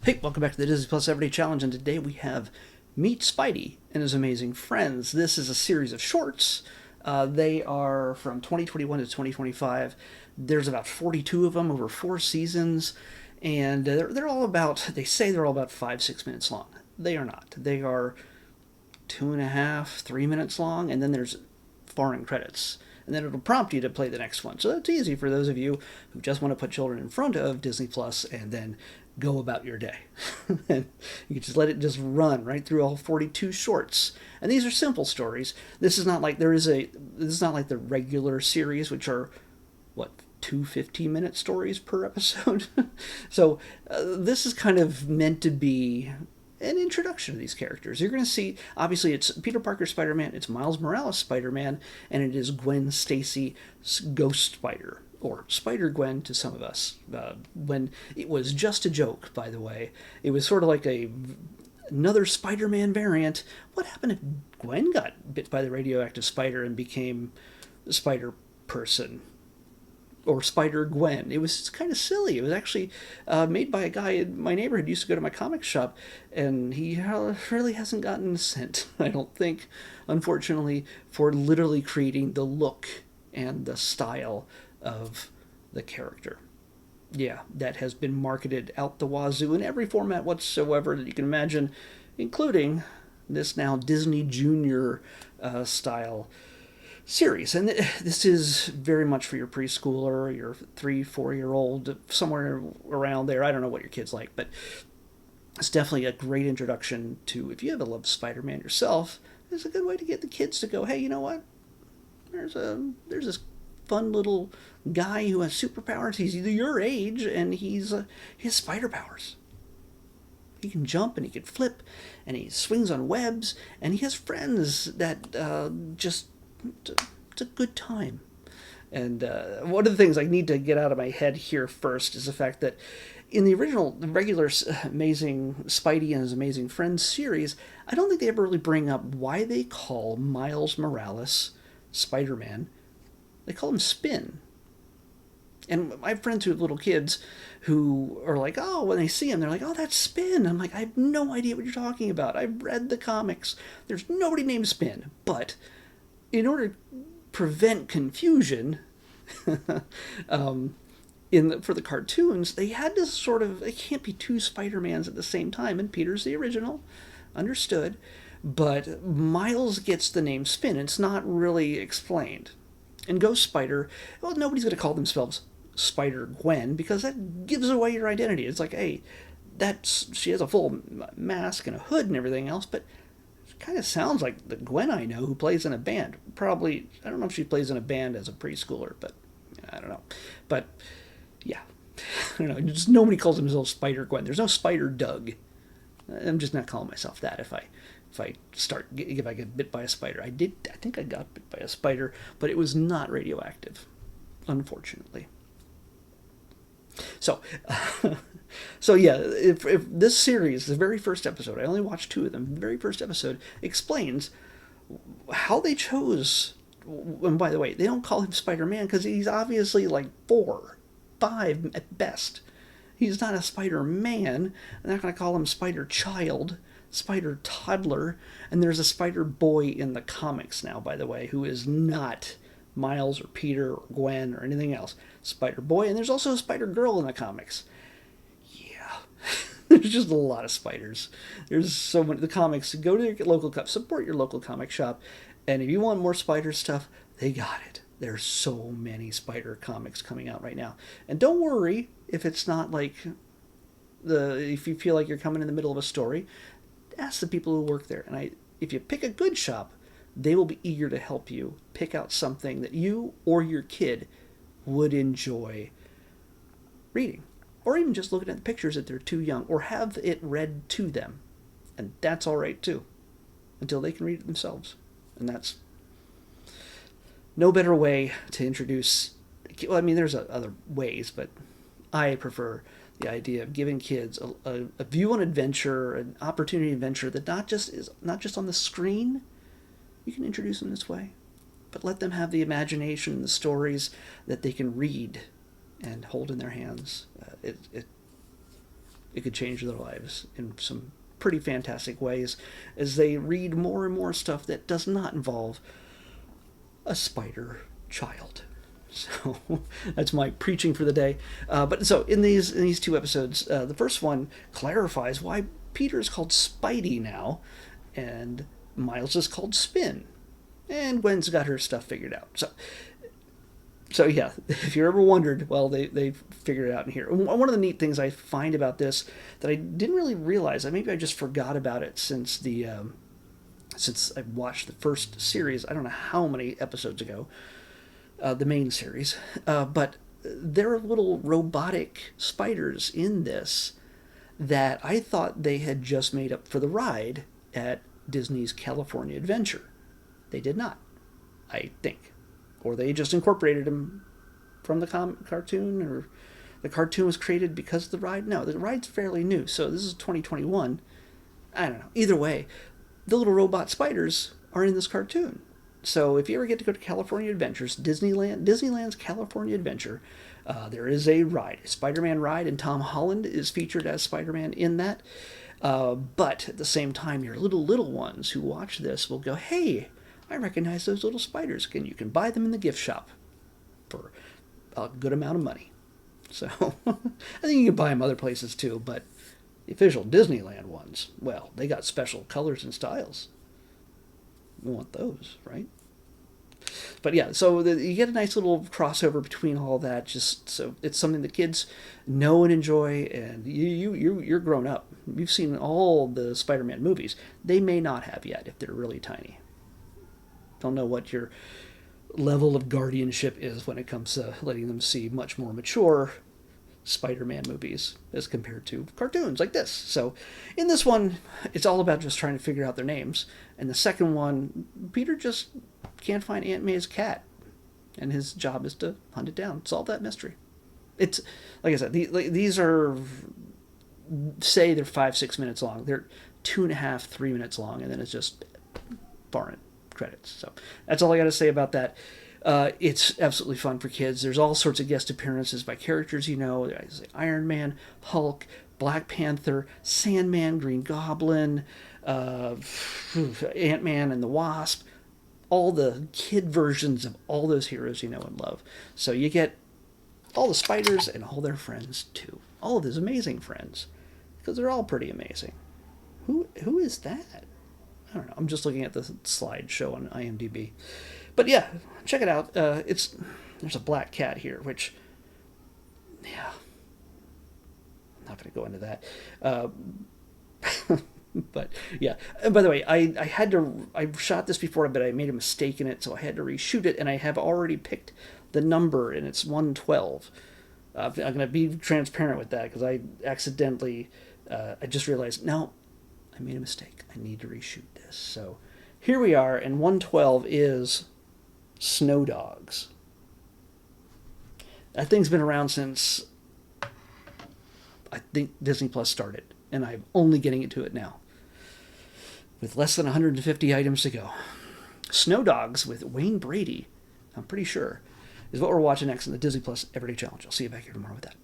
Hey, welcome back to the Disney Plus Everyday Challenge, and today we have Meet Spidey and His Amazing Friends. This is a series of shorts. They are from 2021 to 2025. There's about 42 of them over 4 seasons, and they're all about, they say they're all about 5-6 minutes long. They are not. They are 2.5, 3 minutes long, and then there's foreign credits. And then it'll prompt you to play the next one. So that's easy for those of you who just want to put children in front of Disney Plus and then go about your day. And you can just let it just run right through all 42 shorts. And these are simple stories. This is not like this is not like the regular series, which are what, two 15-minute stories per episode. So this is kind of meant to be an introduction to these characters. You're going to see, obviously, it's Peter Parker Spider-Man, it's Miles Morales Spider-Man, and it is Gwen Stacy Ghost Spider, or Spider-Gwen to some of us. When it was just a joke, by the way. It was sort of like another Spider-Man variant. What happened if Gwen got bit by the radioactive spider and became the Spider-Person? Or Spider-Gwen. It was kind of silly. It was actually made by a guy in my neighborhood. Used to go to my comic shop, and he really hasn't gotten a cent, I don't think, unfortunately, for literally creating the look and the style of the character. Yeah, that has been marketed out the wazoo in every format whatsoever that you can imagine, including this now Disney Junior style series. And this is very much for your preschooler, your 3-4 year old, somewhere around there. I don't know what your kid's like, but it's definitely a great introduction to, if you have a love Spider-Man yourself, it's a good way to get the kids to go, hey, you know what? There's this fun little guy who has superpowers. He's either your age, and he has spider powers. He can jump and he can flip, and he swings on webs, and he has friends that just it's a good time. And one of the things I need to get out of my head here first is the fact that in the original, the regular Amazing Spidey and His Amazing Friends series, I don't think they ever really bring up why they call Miles Morales Spider-Man. They call him Spin. And I have friends who have little kids who are like, oh, when they see him, they're like, oh, that's Spin. I'm like, I have no idea what you're talking about. I've read the comics. There's nobody named Spin. But in order to prevent confusion, for the cartoons, they had to sort of, they can't be two Spider-Mans at the same time, and Peter's the original, understood, but Miles gets the name Spin. It's not really explained. And Ghost Spider, well, nobody's going to call themselves Spider-Gwen because that gives away your identity. It's like, hey, she has a full mask and a hood and everything else, but kind of sounds like the Gwen I know who plays in a band. Probably, I don't know if she plays in a band as a preschooler, but I don't know. But yeah, I don't know. Just nobody calls themselves Spider Gwen. There's no Spider Doug. I'm just not calling myself that if I get bit by a spider. I think I got bit by a spider, but it was not radioactive, unfortunately. So, so yeah, if this series, the very first episode, I only watched 2 of them, the very first episode explains how they chose, and by the way, they don't call him Spider-Man because he's obviously like 4, 5 at best. He's not a Spider-Man. They're not going to call him Spider-Child, Spider-Toddler, and there's a Spider-Boy in the comics now, by the way, who is not Miles or Peter or Gwen or anything else. Spider-Boy, and there's also a Spider-Girl in the comics. Yeah. There's just a lot of spiders. There's so many. The comics, go to your local support your local comic shop, and if you want more spider stuff, they got it. There's so many spider comics coming out right now. And don't worry if it's not like if you feel like you're coming in the middle of a story, ask the people who work there. And if you pick a good shop, they will be eager to help you pick out something that you or your kid would enjoy reading. Or even just looking at the pictures if they're too young, or have it read to them. And that's all right too, until they can read it themselves. And that's no better way to introduce, well, I mean, there's other ways, but I prefer the idea of giving kids a view on adventure, an opportunity adventure that not just on the screen. You can introduce them this way, but let them have the imagination and the stories that they can read and hold in their hands. it could change their lives in some pretty fantastic ways as they read more and more stuff that does not involve a spider child. So that's my preaching for the day. But so in these two episodes, the first one clarifies why Peter is called Spidey now, and Miles is called Spin, and Gwen's got her stuff figured out. So yeah, if you ever wondered, well, they figured it out in here. One of the neat things I find about this that I didn't really realize, maybe I just forgot about it since I watched the first series. I don't know how many episodes ago, the main series, but there are little robotic spiders in this that I thought they had just made up for the ride at Disney's California Adventure. They did not, I think. Or they just incorporated them from the cartoon, or the cartoon was created because of the ride. No, the ride's fairly new, so this is 2021. I don't know. Either way, the little robot spiders are in this cartoon. So if you ever get to go to California Adventures, Disneyland's California Adventure, there is a ride, a Spider-Man ride, and Tom Holland is featured as Spider-Man in that. But at the same time, your little ones who watch this will go, hey, I recognize those little spiders. You can buy them in the gift shop for a good amount of money. So I think you can buy them other places too, but the official Disneyland ones, well, they got special colors and styles. We want those, right? But yeah, so you get a nice little crossover between all that. Just so it's something that kids know and enjoy, and you're grown up. You've seen all the Spider-Man movies. They may not have yet if they're really tiny. Don't know what your level of guardianship is when it comes to letting them see much more mature Spider-Man movies as compared to cartoons like this. So in this one, it's all about just trying to figure out their names. And the second one, Peter just can't find Aunt May's cat, and his job is to hunt it down, solve that mystery. It's, like I said, these are, say they're 5-6 minutes long. They're 2.5, 3 minutes long, and then it's just foreign credits. So that's all I got to say about that. It's absolutely fun for kids. There's all sorts of guest appearances by characters you know. There's Iron Man, Hulk, Black Panther, Sandman, Green Goblin, Ant-Man and the Wasp. All the kid versions of all those heroes you know and love. So you get all the spiders and all their friends too. All of those amazing friends, because they're all pretty amazing. Who is that? I don't know. I'm just looking at the slideshow on IMDb. But yeah, check it out. There's a black cat here, which, yeah, I'm not going to go into that. But yeah, and by the way, I shot this before, but I made a mistake in it, so I had to reshoot it, and I have already picked the number, and it's 112. I'm going to be transparent with that, because I accidentally, I just realized, no, I made a mistake. I need to reshoot this. So here we are, and 112 is Snow Dogs. That thing's been around since, I think, Disney Plus started, and I'm only getting into it now, with less than 150 items to go. Snow Dogs with Wayne Brady, I'm pretty sure, is what we're watching next in the Disney Plus Everyday Challenge. I'll see you back here tomorrow with that.